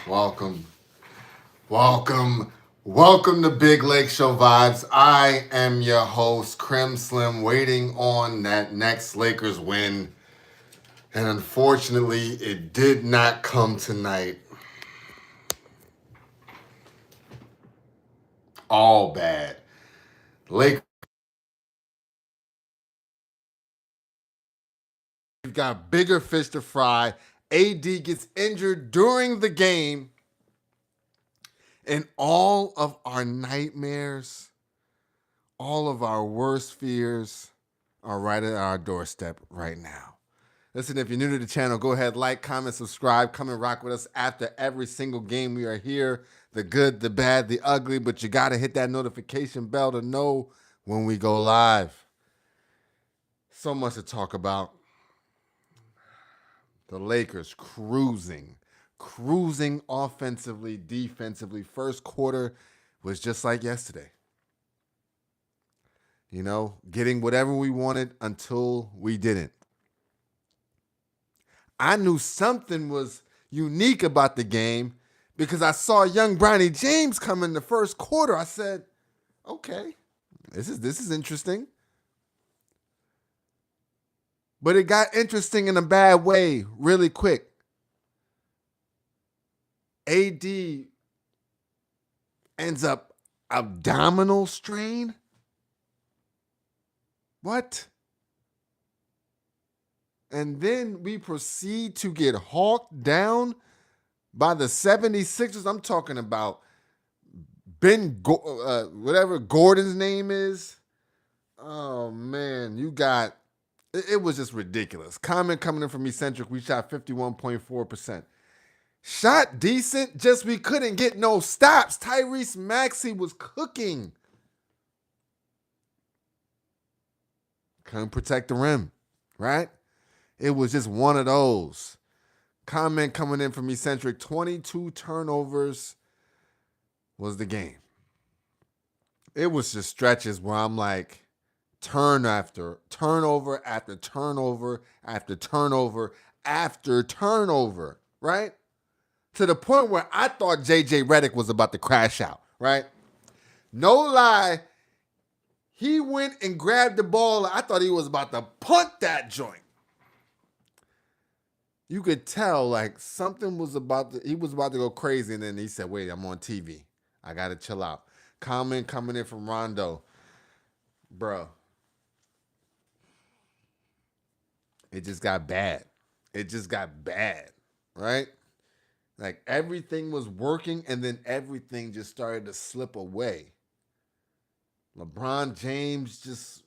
Welcome, welcome, welcome to Big Lake Show Vibes. I am your host, Krim Slim, waiting on that next Lakers win. And unfortunately, it did not come tonight. All bad. Lakers got bigger fish to fry. AD gets injured during the game. And all of our nightmares, all of our worst fears are right at our doorstep right now. Listen, if you're new to the channel, go ahead, like, comment, subscribe. Come and rock with us after every single game. We are here, the good, the bad, the ugly, but you got to hit that notification bell to know when we go live. So much to talk about. The Lakers cruising offensively, defensively. First quarter was just like yesterday. You know, getting whatever we wanted until we didn't. I knew something was unique about the game because I saw young Bronny James come in the first quarter. I said, okay, this is interesting. But it got interesting in a bad way really quick. AD ends up abdominal strain. What? And then we proceed to get hawked down by the 76ers. I'm talking about whatever Gordon's name is. Oh, man, it was just ridiculous. Comment coming in from Eccentric, we shot 51.4%. Shot decent, just we couldn't get no stops. Tyrese Maxey was cooking. Couldn't protect the rim, right? It was just one of those. Comment coming in from Eccentric, 22 turnovers was the game. It was just stretches where I'm like, turnover after turnover after turnover after turnover after turnover, right? To the point where I thought JJ Redick was about to crash out, right? No lie, he went and grabbed the ball. I thought he was about to punt that joint. You could tell like something was he was about to go crazy, and then he said, wait, I'm on TV. I got to chill out. Comment coming in from Rondo. Bro, it just got bad. It just got bad, right? Like everything was working, and then everything just started to slip away. LeBron James just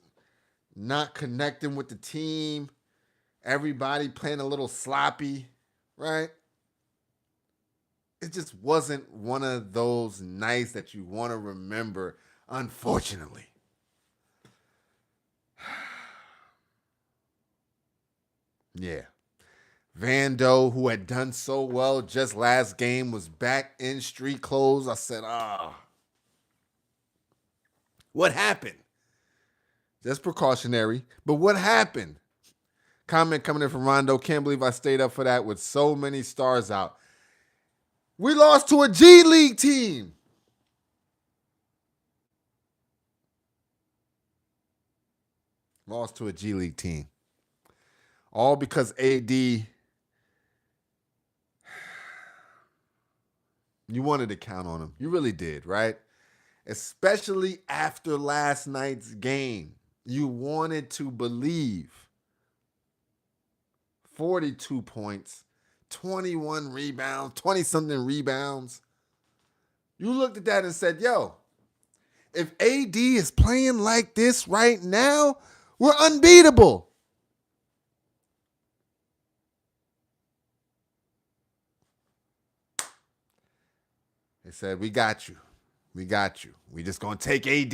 not connecting with the team. Everybody playing a little sloppy, right? It just wasn't one of those nights that you want to remember, unfortunately. Yeah. Vando, who had done so well just last game, was back in street clothes. I said, what happened? Just precautionary, but what happened? Comment coming in from Rondo. Can't believe I stayed up for that with so many stars out. We lost to a G League team. Lost to a G League team. All because AD, you wanted to count on him. You really did, right? Especially after last night's game. You wanted to believe. 42 points, 21 rebounds, 20-something rebounds. You looked at that and said, yo, if AD is playing like this right now, we're unbeatable. They said, we got you. We got you. We just going to take AD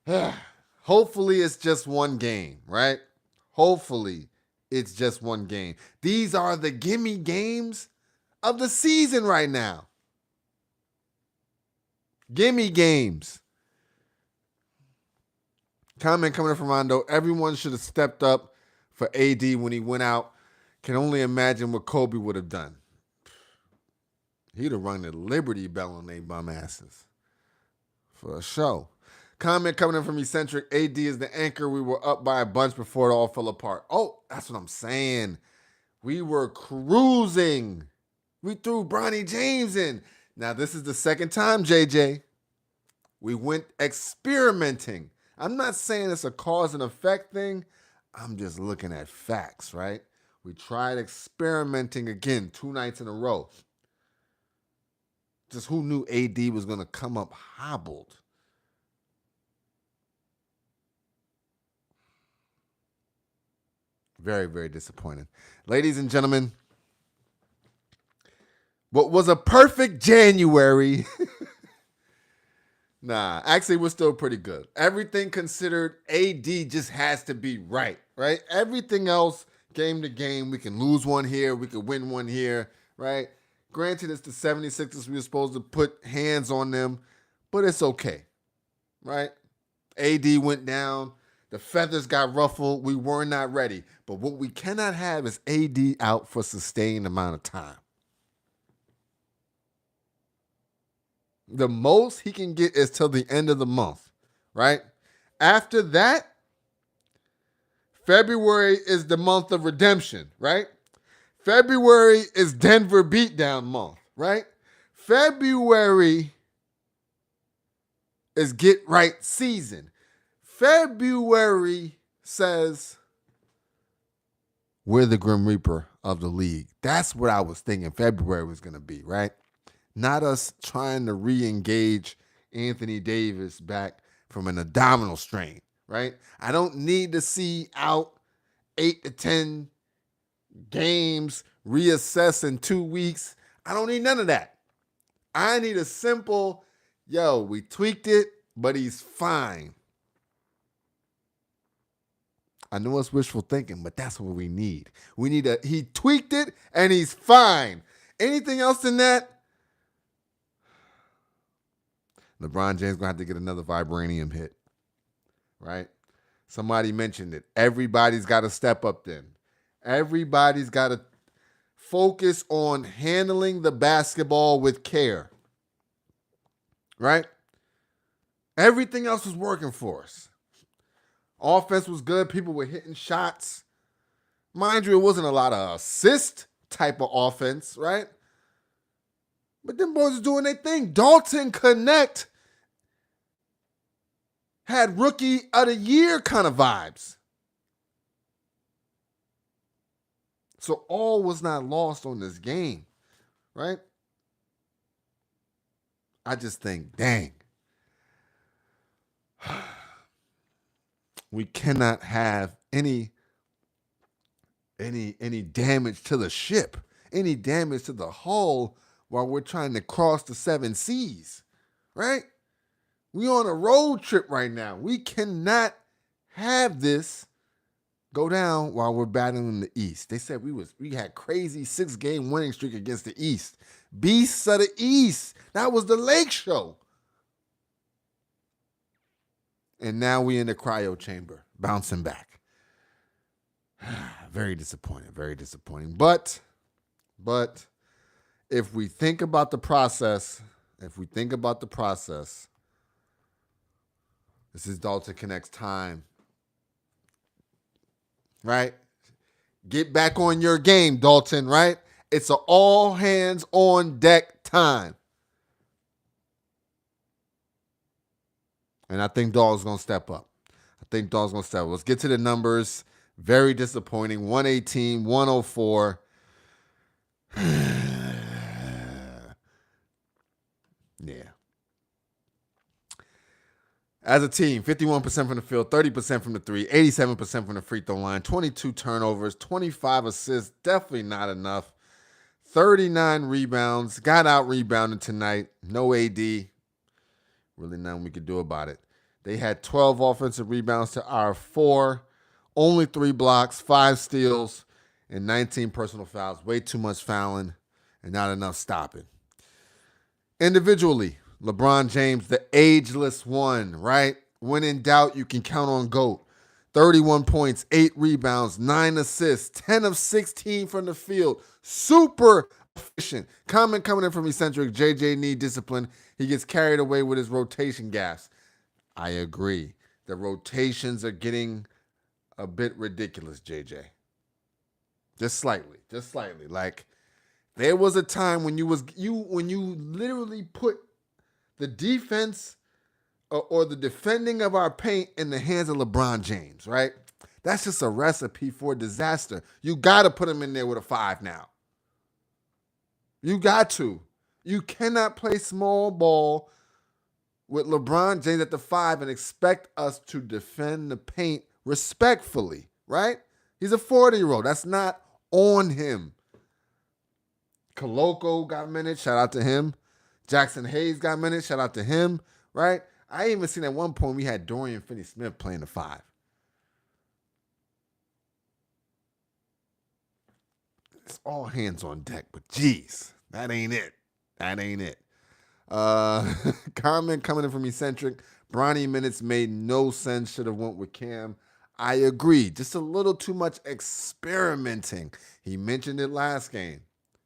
out. Hopefully it's just one game, right? Hopefully it's just one game. These are the gimme games of the season right now. Gimme games. Comment coming from Rondo. Everyone should have stepped up for AD when he went out. Can only imagine what Kobe would have done. He'd have rung the Liberty Bell on they bum asses. For a show. Comment coming in from Eccentric. AD is the anchor. We were up by a bunch before it all fell apart. Oh, that's what I'm saying. We were cruising. We threw Bronny James in. Now, this is the second time, JJ. We went experimenting. I'm not saying it's a cause and effect thing. I'm just looking at facts, right? We tried experimenting again 2 nights in a row. Just who knew AD was going to come up hobbled? Very, very disappointing. Ladies and gentlemen, what was a perfect January. Nah, actually, we're still pretty good. Everything considered, AD just has to be right? Everything else, game to game, we can lose one here, we could win one here, right? Granted, it's the 76ers. We were supposed to put hands on them, but it's okay, right? AD went down. The feathers got ruffled. We were not ready. But what we cannot have is AD out for a sustained amount of time. The most he can get is till the end of the month, right? After that, February is the month of redemption, right? February is Denver beatdown month, right? February is get right season. February says we're the Grim Reaper of the league. That's what I was thinking February was going to be, right? Not us trying to re-engage Anthony Davis back from an abdominal strain, right? I don't need to see out 8 to 10 games, reassess in 2 weeks. I don't need none of that. I need a simple, we tweaked it, but he's fine. I know it's wishful thinking, but that's what we need. He tweaked it and he's fine. Anything else than that? LeBron James going to have to get another vibranium hit, right? Somebody mentioned it. Everybody's got to step up then. Everybody's got to focus on handling the basketball with care, right? Everything else was working for us. Offense was good. People were hitting shots. Mind you, it wasn't a lot of assist type of offense, right? But them boys are doing their thing. Dalton Connect had rookie of the year kind of vibes. So all was not lost on this game, right? I just think, dang. We cannot have any damage to the ship, any damage to the hull while we're trying to cross the 7 seas, right? We on a road trip right now. We cannot have this go down while we're battling the East. They said we had crazy 6-game winning streak against the East. Beasts of the East. That was the Lake Show. And now we in the cryo chamber, bouncing back. Very disappointing, very disappointing. But if we think about the process, this is Dalton Connect's time, right? Get back on your game, Dalton, right? It's an all hands on deck time. And I think Dawg's going to step up. Let's get to the numbers. Very disappointing. 118, 104. Yeah. As a team, 51% from the field, 30% from the three, 87% from the free throw line, 22 turnovers, 25 assists, definitely not enough. 39 rebounds, got out rebounded tonight. No AD. Really nothing we could do about it. They had 12 offensive rebounds to our 4, only 3 blocks, 5 steals, and 19 personal fouls. Way too much fouling and not enough stopping. Individually, LeBron James, the ageless one, right? When in doubt, you can count on GOAT. 31 points, 8 rebounds, 9 assists, 10 of 16 from the field. Super efficient. Comment coming in from Eccentric. JJ need discipline. He gets carried away with his rotation gaps. I agree. The rotations are getting a bit ridiculous, JJ. Just slightly. Like, there was a time when you literally put the defense or the defending of our paint in the hands of LeBron James, right? That's just a recipe for disaster. You got to put him in there with a 5 now. You got to. You cannot play small ball with LeBron James at the 5 and expect us to defend the paint respectfully, right? He's a 40-year-old. That's not on him. Koloko got minutes. Shout out to him. Jackson Hayes got minutes. Shout out to him, right? I even seen at one point we had Dorian Finney-Smith playing the 5. It's all hands on deck, but geez, that ain't it. Comment coming in from Eccentric. Bronny minutes made no sense. Should have went with Cam. I agree. Just a little too much experimenting. He mentioned it last game.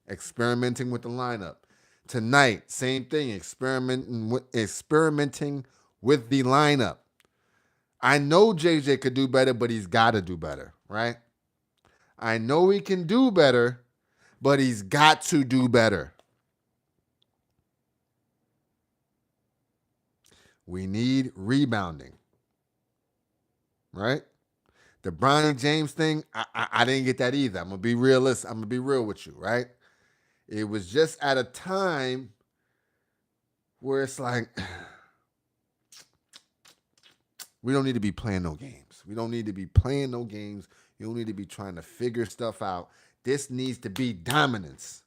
Experimenting with the lineup. Tonight, same thing. Experimenting with the lineup. I know JJ could do better, but he's got to do better, right? I know he can do better, but he's got to do better. We need rebounding, right? The Bronny James thing, I didn't get that either. I'm going to be realistic. I'm going to be real with you, right? It was just at a time where it's like, we don't need to be playing no games. You don't need to be trying to figure stuff out. This needs to be dominance.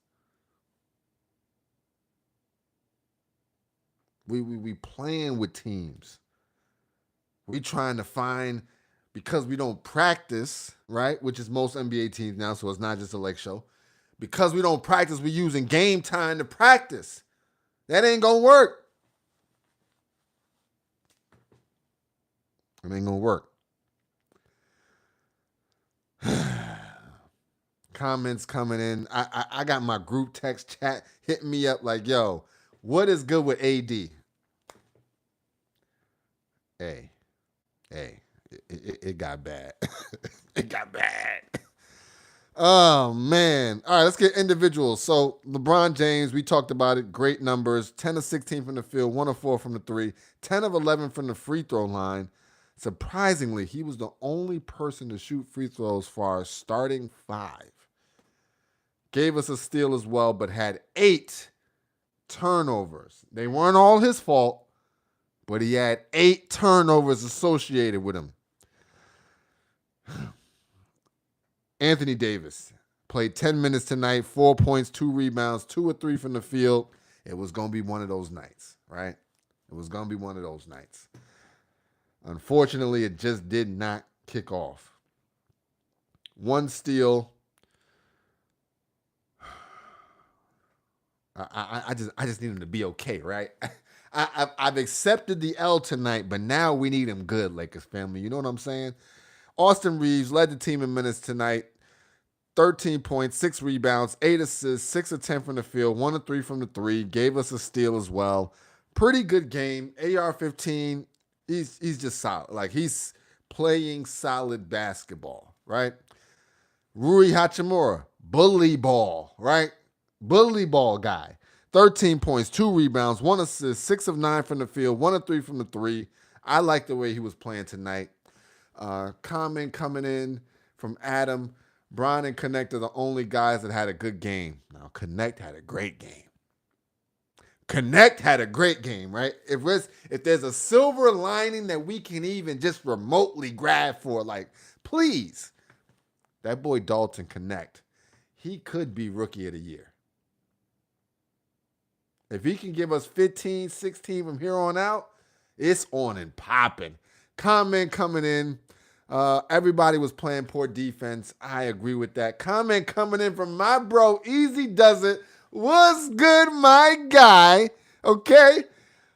We playing with teams. We trying to find, because we don't practice, right? Which is most NBA teams now, so it's not just a leg show. Because we don't practice, we're using game time to practice. That ain't gonna work. It ain't gonna work. Comments coming in. I got my group text chat hitting me up like, yo, what is good with AD? Hey, it got bad. It got bad. Oh, man. All right, let's get individuals. So, LeBron James, we talked about it. Great numbers. 10 of 16 from the field, 1 of 4 from the 3, 10 of 11 from the free throw line. Surprisingly, he was the only person to shoot free throws for our starting 5. Gave us a steal as well, but had 8 turnovers. They weren't all his fault, but he had 8 turnovers associated with him. Anthony Davis played 10 minutes tonight, 4 points, 2 rebounds, 2 or 3 from the field. It was going to be one of those nights, right? It was going to be one of those nights. Unfortunately, it just did not kick off. 1 steal. I just need him to be okay, right? I've accepted the L tonight, but now we need him good, Lakers family. You know what I'm saying? Austin Reeves led the team in minutes tonight. 13 points, 6 rebounds, 8 assists, 6 of 10 from the field, 1 of 3 from the 3. Gave us a steal as well. Pretty good game. AR-15, he's just solid. Like, he's playing solid basketball, right? Rui Hachimura, bully ball, right? Bully ball guy. 13 points, 2 rebounds, 1 assist, 6 of 9 from the field, 1 of 3 from the 3. I like the way he was playing tonight. Comment coming in from Adam. Bron and Connect are the only guys that had a good game. Now, Connect had a great game. Connect had a great game, right? If there's a silver lining that we can even just remotely grab for, like, please, that boy Dalton Connect, he could be Rookie of the Year. If he can give us 15, 16 from here on out, it's on and popping. Comment coming in. Everybody was playing poor defense. I agree with that. Comment coming in from my bro, Easy Does It. What's good, my guy? Okay.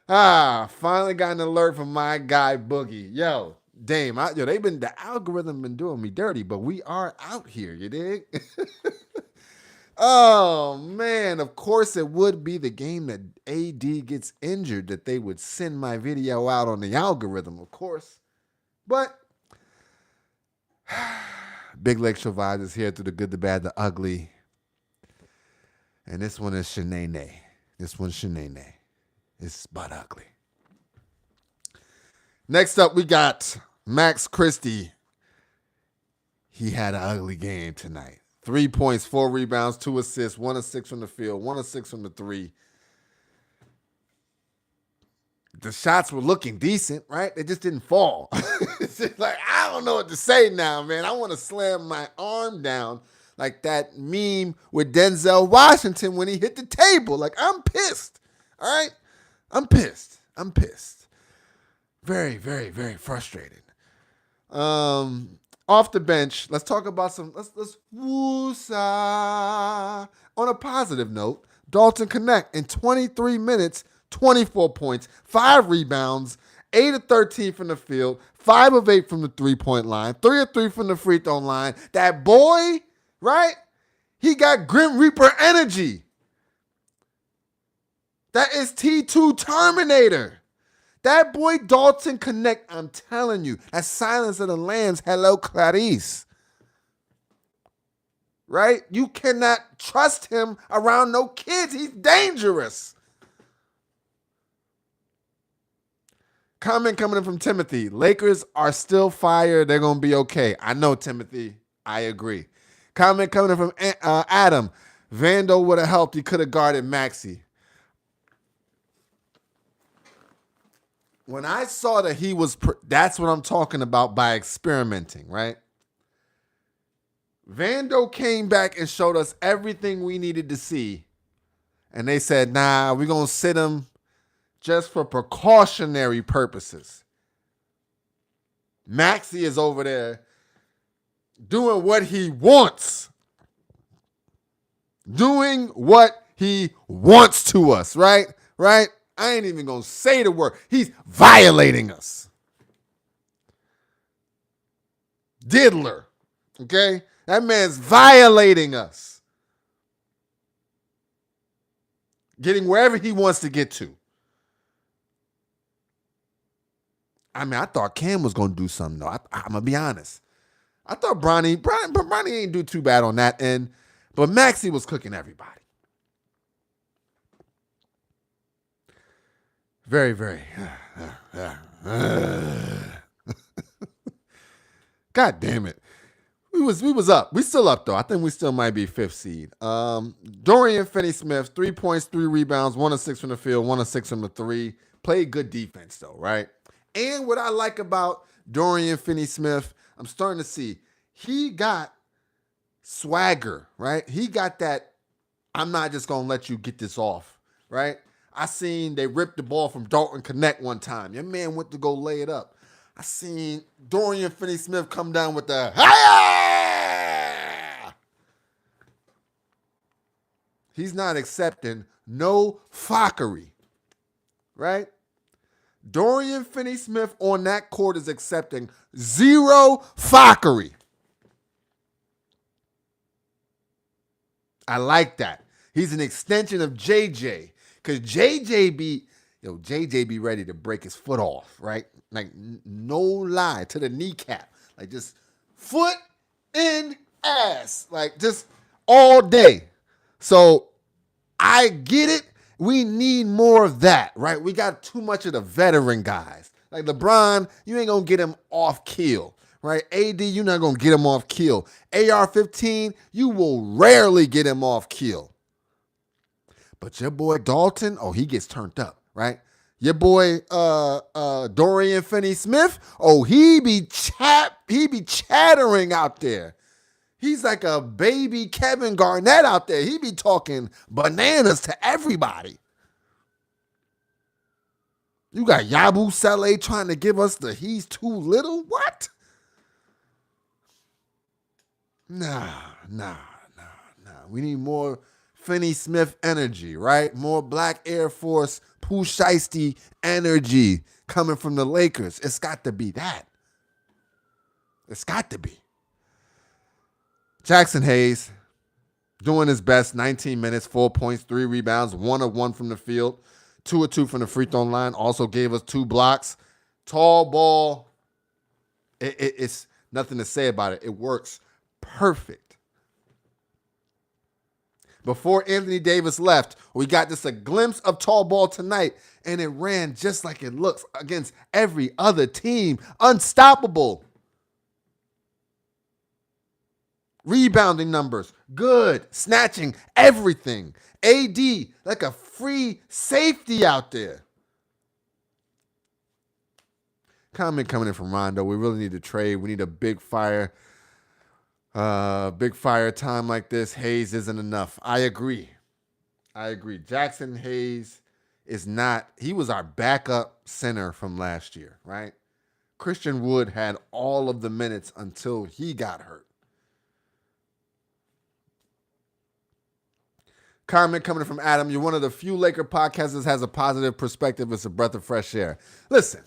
Finally got an alert from my guy, Boogie. Yo, Dame, the algorithm been doing me dirty, but we are out here, you dig? Oh man, of course it would be the game that AD gets injured that they would send my video out on the algorithm, of course. But Big Leg Survives is here through the good, the bad, the ugly. And this one is Shanae. This one's Shanae. It's butt ugly. Next up, we got Max Christie. He had an ugly game tonight. 3 points, 4 rebounds, 2 assists, 1 of 6 from the field, 1 of 6 from the three. The shots were looking decent, right? They just didn't fall. It's just like, I don't know what to say now, man. I want to slam my arm down like that meme with Denzel Washington when he hit the table. Like, I'm pissed, all right? I'm pissed. Very, very, very frustrated. Off the bench, let's talk about let's woosah. On a positive note, Dalton Connect in 23 minutes, 24 points, 5 rebounds, 8 of 13 from the field, 5 of 8 from the three-point line, 3 of 3 from the free throw line. That boy, right? He got Grim Reaper energy. That is T2 Terminator. That boy Dalton Connect, I'm telling you, that's Silence of the Lambs. Hello, Clarice. Right? You cannot trust him around no kids. He's dangerous. Comment coming in from Timothy. Lakers are still fire. They're going to be okay. I know, Timothy. I agree. Comment coming in from Adam. Vando would have helped. He could have guarded Maxey. When I saw that he was, that's what I'm talking about by experimenting, right? Vando came back and showed us everything we needed to see. And they said, nah, we're going to sit him just for precautionary purposes. Maxey is over there doing what he wants. Doing what he wants to us, right? Right? I ain't even going to say the word. He's violating us. Diddler. Okay? That man's violating us. Getting wherever he wants to get to. I mean, I thought Cam was going to do something, though. I'm going to be honest. I thought Bronny ain't do too bad on that end. But Maxey was cooking everybody. Very, very. God damn it. We was up. We still up, though. I think we still might be 5th seed. Dorian Finney-Smith, 3 points, 3 rebounds, 1 of 6 from the field, 1 of 6 from the three. Played good defense, though, right? And what I like about Dorian Finney-Smith, I'm starting to see, he got swagger, right? He got that, I'm not just going to let you get this off, right? I seen they ripped the ball from Dalton Connect one time. Your man went to go lay it up. I seen Dorian Finney-Smith come down with the, hi-ya! He's not accepting no fuckery, right? Dorian Finney-Smith on that court is accepting 0 fuckery. I like that. He's an extension of JJ. Because JJ be ready to break his foot off, right? Like, no lie, to the kneecap. Like, just foot in ass. Like, just all day. So, I get it. We need more of that, right? We got too much of the veteran guys. Like LeBron, you ain't going to get him off kill, right? AD, you're not going to get him off kill. AR-15, you will rarely get him off kill. But your boy Dalton, oh, he gets turned up, right? Your boy Dorian Finney-Smith, oh, he be chattering out there. He's like a baby Kevin Garnett out there. He be talking bananas to everybody. You got Yabu Saleh trying to give us the he's too little? What? Nah. We need more Finney-Smith energy, right? More Black Air Force Pooh Shiesty energy coming from the Lakers. It's got to be that. It's got to be. Jackson Hayes doing his best, 19 minutes, 4 points, 3 rebounds, 1 of 1 from the field, 2 of 2 from the free throw line. Also gave us 2 blocks. Tall ball. It's nothing to say about it. It works perfect. Before Anthony Davis left, we got just a glimpse of tall ball tonight, and it ran just like it looks against every other team. Unstoppable. Rebounding numbers, good. Snatching, everything. AD, like a free safety out there. Comment coming in from Rondo. We really need to trade. We need a big fire time like this. Hayes isn't enough. I agree. Jackson Hayes is not. He was our backup center from last year, right? Christian Wood had all of the minutes until he got hurt. Comment coming from Adam. You're one of the few Laker podcasters that has a positive perspective. It's a breath of fresh air. Listen.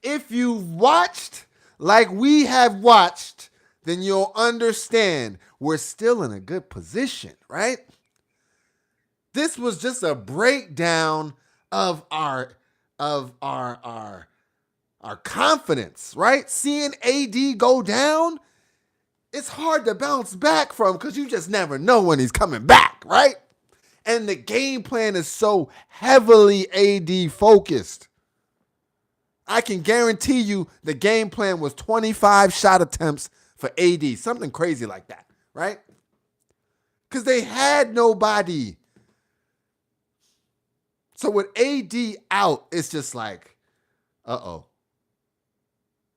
If you've watched like we have watched, then you'll understand we're still in a good position, right? This was just a breakdown of our confidence, right? Seeing AD go down, it's hard to bounce back from because you just never know when he's coming back, right? And the game plan is so heavily AD focused. I can guarantee you the game plan was 25 shot attempts for AD, something crazy like that, right? Because they had nobody. So with AD out, it's just like, uh-oh.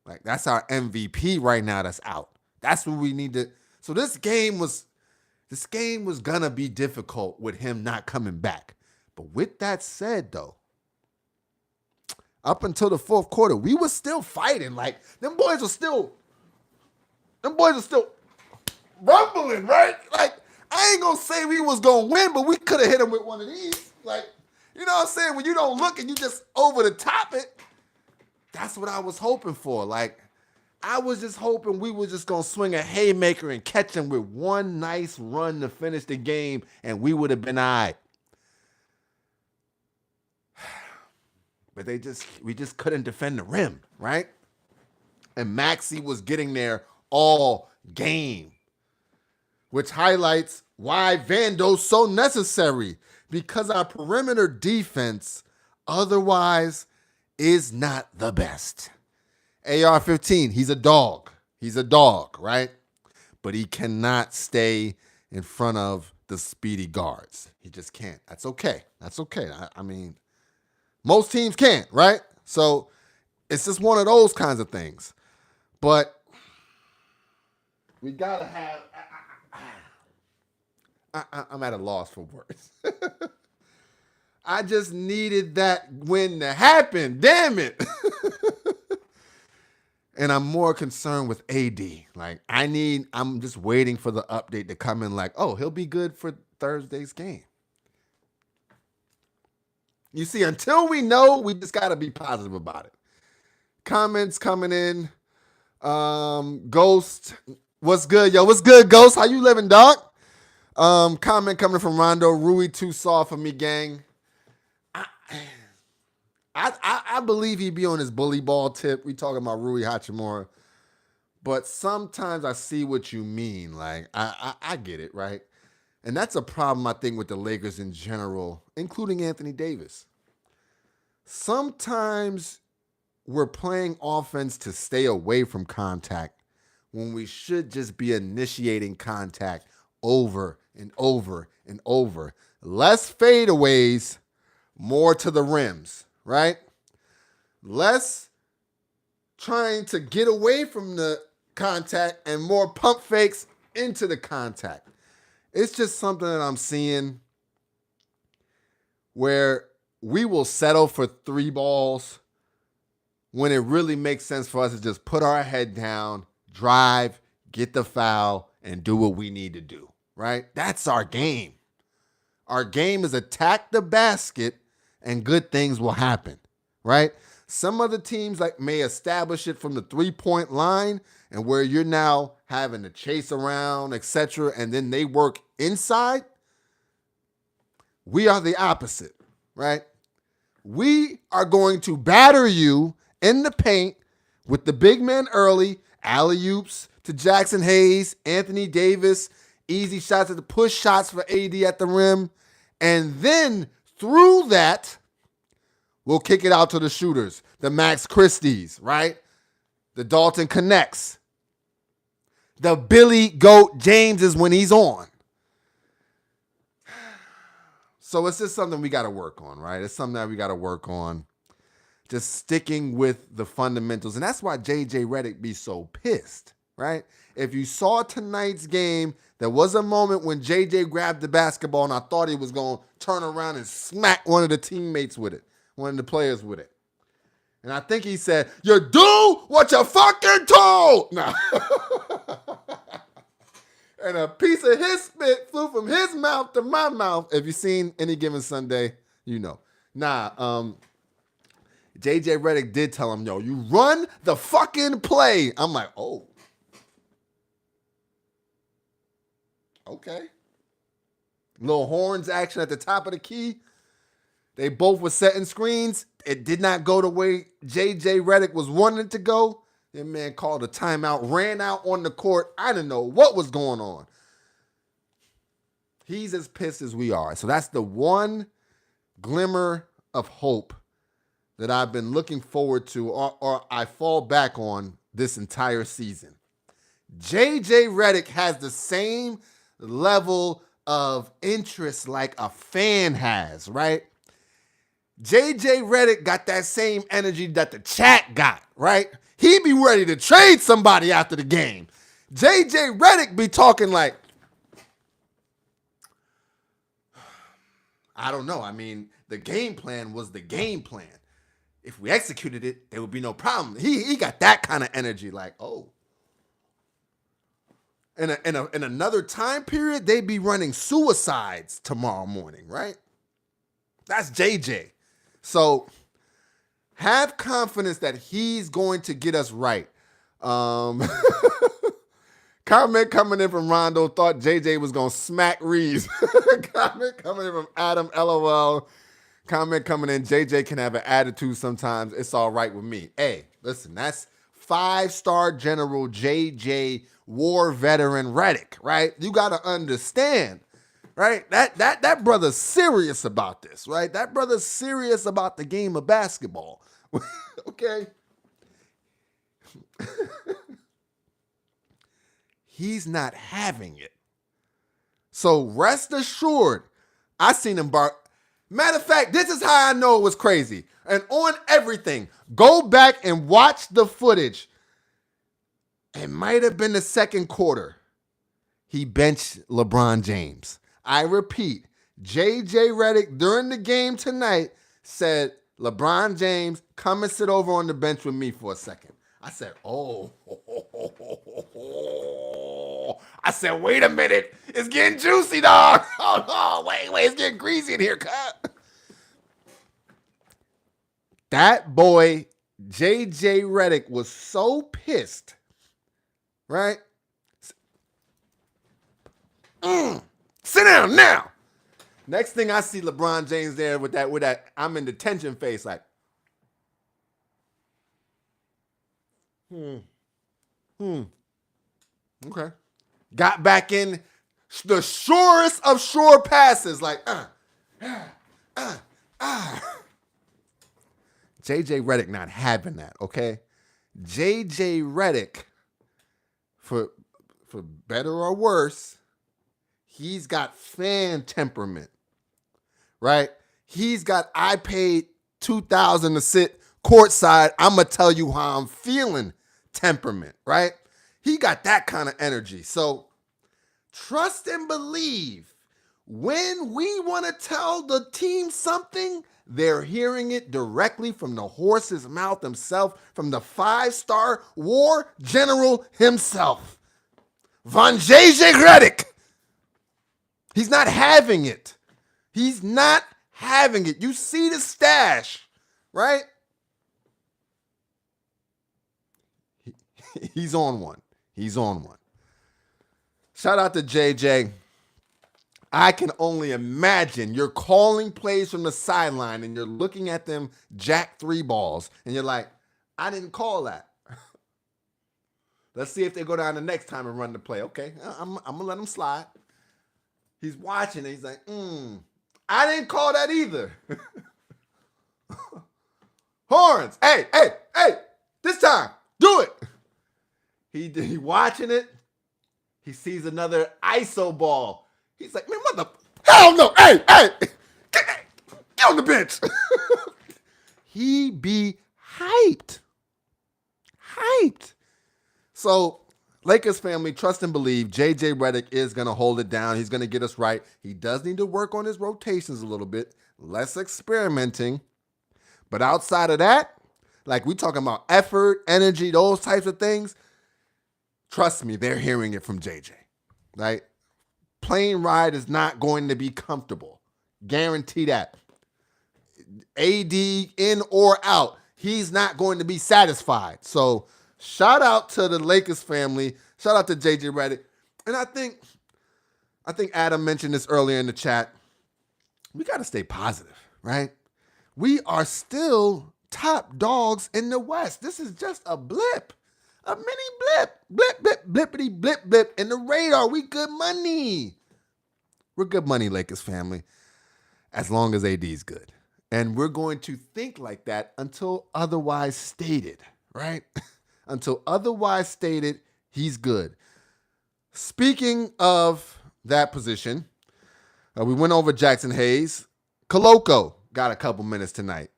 Like, that's our MVP right now that's out. That's what we need to. So this game was going to be difficult with him not coming back. But with that said, though, up until the fourth quarter, we were still fighting. Like, them boys were still rumbling, right? Like, I ain't going to say we was going to win, but we could have hit them with one of these. Like, you know what I'm saying? When you don't look and you just over the top it, that's what I was hoping for. Like, I was just hoping we were just going to swing a haymaker and catch them with one nice run to finish the game, and we would have been all right. But we just couldn't defend the rim, right? And Maxey was getting there all game, which highlights why Vando's so necessary, because our perimeter defense otherwise is not the best. AR-15, he's a dog. Right? But he cannot stay in front of the speedy guards. He just can't. That's okay. I mean, most teams can't, right? So it's just one of those kinds of things. But we got to have... I'm at a loss for words. I just needed that win to happen. Damn it. And I'm more concerned with AD. Like, I'm just waiting for the update to come in like, oh, he'll be good for Thursday's game. You see, until we know, we just got to be positive about it. Comments coming in. Ghost, what's good, yo? What's good, Ghost? How you living, dog? Comment coming from Rondo. Rui too soft for me, gang. I believe he'd be on his bully ball tip. We talking about Rui Hachimura. But sometimes I see what you mean. Like, I get it, right? And that's a problem, I think, with the Lakers in general, including Anthony Davis. Sometimes we're playing offense to stay away from contact when we should just be initiating contact over and over and over. Less fadeaways, more to the rims, right? Less trying to get away from the contact and more pump fakes into the contact. It's just something that I'm seeing where we will settle for 3 balls when it really makes sense for us to just put our head down, drive, get the foul, and do what we need to do, right? That's our game. Our game is attack the basket and good things will happen, right? Some other teams like may establish it from the 3-point line and where you're now having to chase around, etc., and then they work inside. We are the opposite, right? We are going to batter you in the paint with the big men early, alley-oops to Jackson Hayes, Anthony Davis, easy shots at the push shots for AD at the rim. And then through that, we'll kick it out to the shooters, the Max Christies, right? The Dalton Connects. The Billy Goat Jameses when he's on. So it's just something we got to work on, right? It's something that we got to work on. Just sticking with the fundamentals. And that's why J.J. Redick be so pissed, right? If you saw tonight's game, there was a moment when J.J. grabbed the basketball and I thought he was going to turn around and smack one of the teammates with it, one of the players with it. And I think he said, you do what you're fucking told. Nah. And a piece of his spit flew from his mouth to my mouth. If you've seen Any Given Sunday, you know. J.J. Redick did tell him, yo, you run the fucking play. I'm like, oh. Okay. Little horns action at the top of the key. They both were setting screens. It did not go the way J.J. Redick was wanting it to go. That man called a timeout, ran out on the court. I didn't know what was going on. He's as pissed as we are. So that's the one glimmer of hope that I've been looking forward to or I fall back on this entire season. J.J. Redick has the same level of interest like a fan has, right? J.J. Redick got that same energy that the chat got, right? He be ready to trade somebody after the game. J.J. Redick be talking like, I don't know. I mean, the game plan was the game plan. If we executed it, there would be no problem. He got that kind of energy like, oh. In another time period, they'd be running suicides tomorrow morning, right? That's JJ. So have confidence that he's going to get us right. Comment coming in from Rondo, thought JJ was going to smack Reeves. Comment coming in from Adam, LOL. Comment coming in, JJ can have an attitude sometimes. It's all right with me. Hey, listen, that's 5-star General JJ war veteran Redick, right? You got to understand, right? That brother's serious about this, right? That brother's serious about the game of basketball. Okay? He's not having it. So rest assured, I seen him bark. Matter of fact, this is how I know it was crazy. And on everything, go back and watch the footage. It might have been the second quarter. He benched LeBron James. I repeat, J.J. Redick during the game tonight said, LeBron James, come and sit over on the bench with me for a second. I said, oh. I said, wait a minute. It's getting juicy, dog. Oh, no, wait, it's getting greasy in here, cut. That boy, J.J. Redick, was so pissed, right? Sit down now. Next thing I see LeBron James there with that I'm in detention face, like, okay. Got back in the surest of sure passes, like, J.J. Redick not having that, okay? J.J. Redick, for better or worse, he's got fan temperament, right? He's got, I paid $2,000 to sit courtside. I'm going to tell you how I'm feeling temperament, right? He got that kind of energy. So trust and believe when we want to tell the team something, they're hearing it directly from the horse's mouth himself, from the 5-star war general himself, Von J.J. Redick. He's not having it. He's not having it. You see the stash, right? He's on one. He's on one. Shout out to JJ. I can only imagine you're calling plays from the sideline and you're looking at them jack 3 balls and you're like, I didn't call that. Let's see if they go down the next time and run the play. Okay, I'm going to let him slide. He's watching and he's like, I didn't call that either. Horns. Hey, this time, do it. He watching it. He sees another ISO ball. He's like, man, what the hell no. Hey, get on the bench. He be hyped. So, Lakers family, trust and believe, J.J. Redick is going to hold it down. He's going to get us right. He does need to work on his rotations a little bit, less experimenting. But outside of that, like we talking about effort, energy, those types of things, trust me, they're hearing it from J.J., right? Plane ride is not going to be comfortable. Guarantee that. AD in or out, he's not going to be satisfied. So, shout out to the Lakers family. Shout out to J.J. Redick. And I think Adam mentioned this earlier in the chat. We got to stay positive, right? We are still top dogs in the West. This is just a blip. A mini blip. Blippity blip in the radar. We good money. We're good money, Lakers family, as long as AD's good. And we're going to think like that until otherwise stated, right? Until otherwise stated, he's good. Speaking of that position, we went over Jackson Hayes. Koloko got a couple minutes tonight.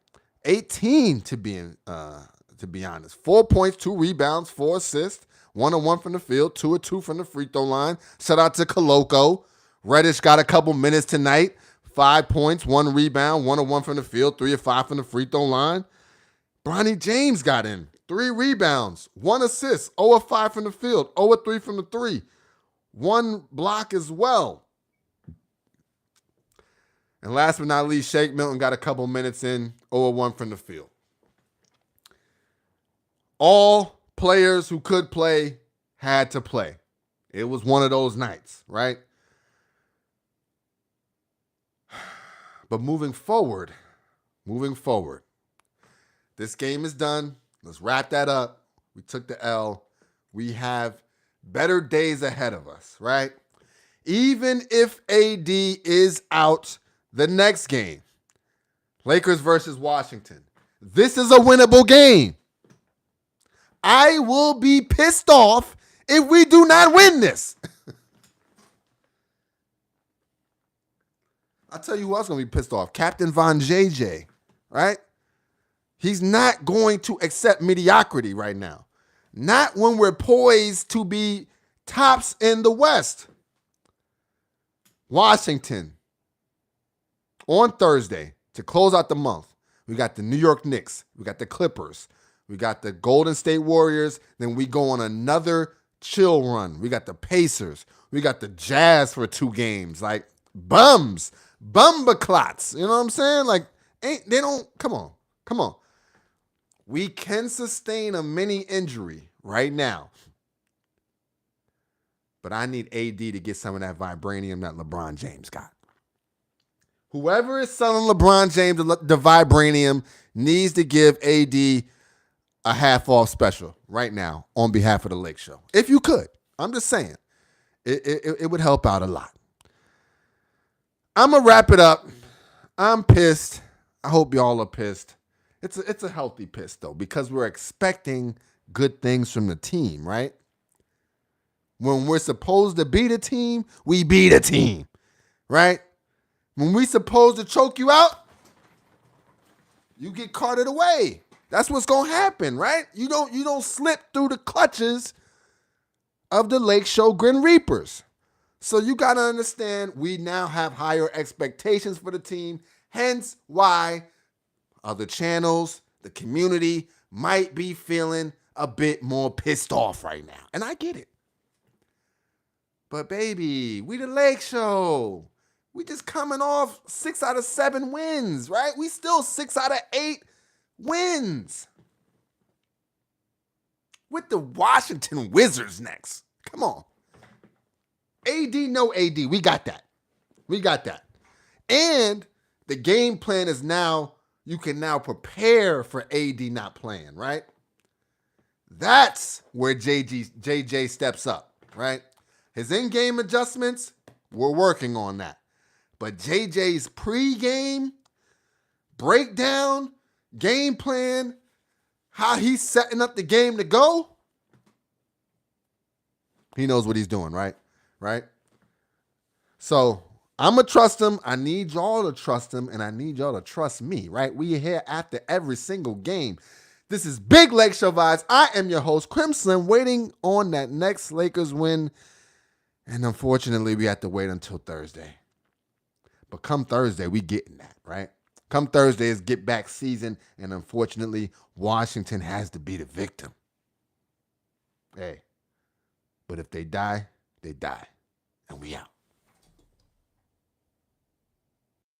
18 to be honest. 4 points, 2 rebounds, 4 assists, 1 of 1 from the field, 2 of 2 from the free throw line. Shout out to Koloko. Reddish got a couple minutes tonight. 5 points, 1 rebound, 1 of 1 from the field, 3 of 5 from the free throw line. Bronny James got in. 3 rebounds, 1 assist, 0 of 5 from the field, 0 of 3 from the 3. 1 block as well. And last but not least, Shake Milton got a couple minutes in, 0 of 1 from the field. All players who could play had to play. It was one of those nights, right? But moving forward, this game is done. Let's wrap that up. We took the L. We have better days ahead of us, right? Even if AD is out the next game, Lakers versus Washington, this is a winnable game. I will be pissed off if we do not win this. I'll tell you who else is going to be pissed off. Captain Von JJ, right? He's not going to accept mediocrity right now. Not when we're poised to be tops in the West. Washington, on Thursday, to close out the month, we got the New York Knicks. We got the Clippers. We got the Golden State Warriors. Then we go on another chill run. We got the Pacers. We got the Jazz for 2 games. Like, bums. Bumbaclots. You know what I'm saying? Like, come on. We can sustain a mini injury right now. But I need AD to get some of that vibranium that LeBron James got. Whoever is selling LeBron James the vibranium needs to give AD a half-off special right now on behalf of the Lake Show. If you could. I'm just saying. It would help out a lot. I'm going to wrap it up. I'm pissed. I hope y'all are pissed. It's a healthy piss, though, because we're expecting good things from the team, right? When we're supposed to beat a team, we beat a team, right? When we supposed to choke you out, you get carted away. That's what's going to happen, right? You don't slip through the clutches of the Lake Show Grin Reapers. So you got to understand we now have higher expectations for the team, hence why other channels, the community might be feeling a bit more pissed off right now. And I get it. But baby, we the Lake Show. We just coming off 6 out of 7 wins, right? We still 6 out of 8 wins. with the Washington Wizards next. Come on. AD, no AD. We got that. We got that. And the game plan is now, you can now prepare for AD not playing, right? That's where JJ steps up, right? His in-game adjustments, we're working on that. But JJ's pre-game breakdown, game plan, how he's setting up the game to go, he knows what he's doing, right? Right? So I'm going to trust him. I need y'all to trust him, and I need y'all to trust me, right? We are here after every single game. This is Big Lake Show Vibes. I am your host, Crimson, waiting on that next Lakers win. And unfortunately, we have to wait until Thursday. But come Thursday, we getting that, right? Come Thursday is get back season, and unfortunately, Washington has to be the victim. Hey, but if they die, they die. And we out.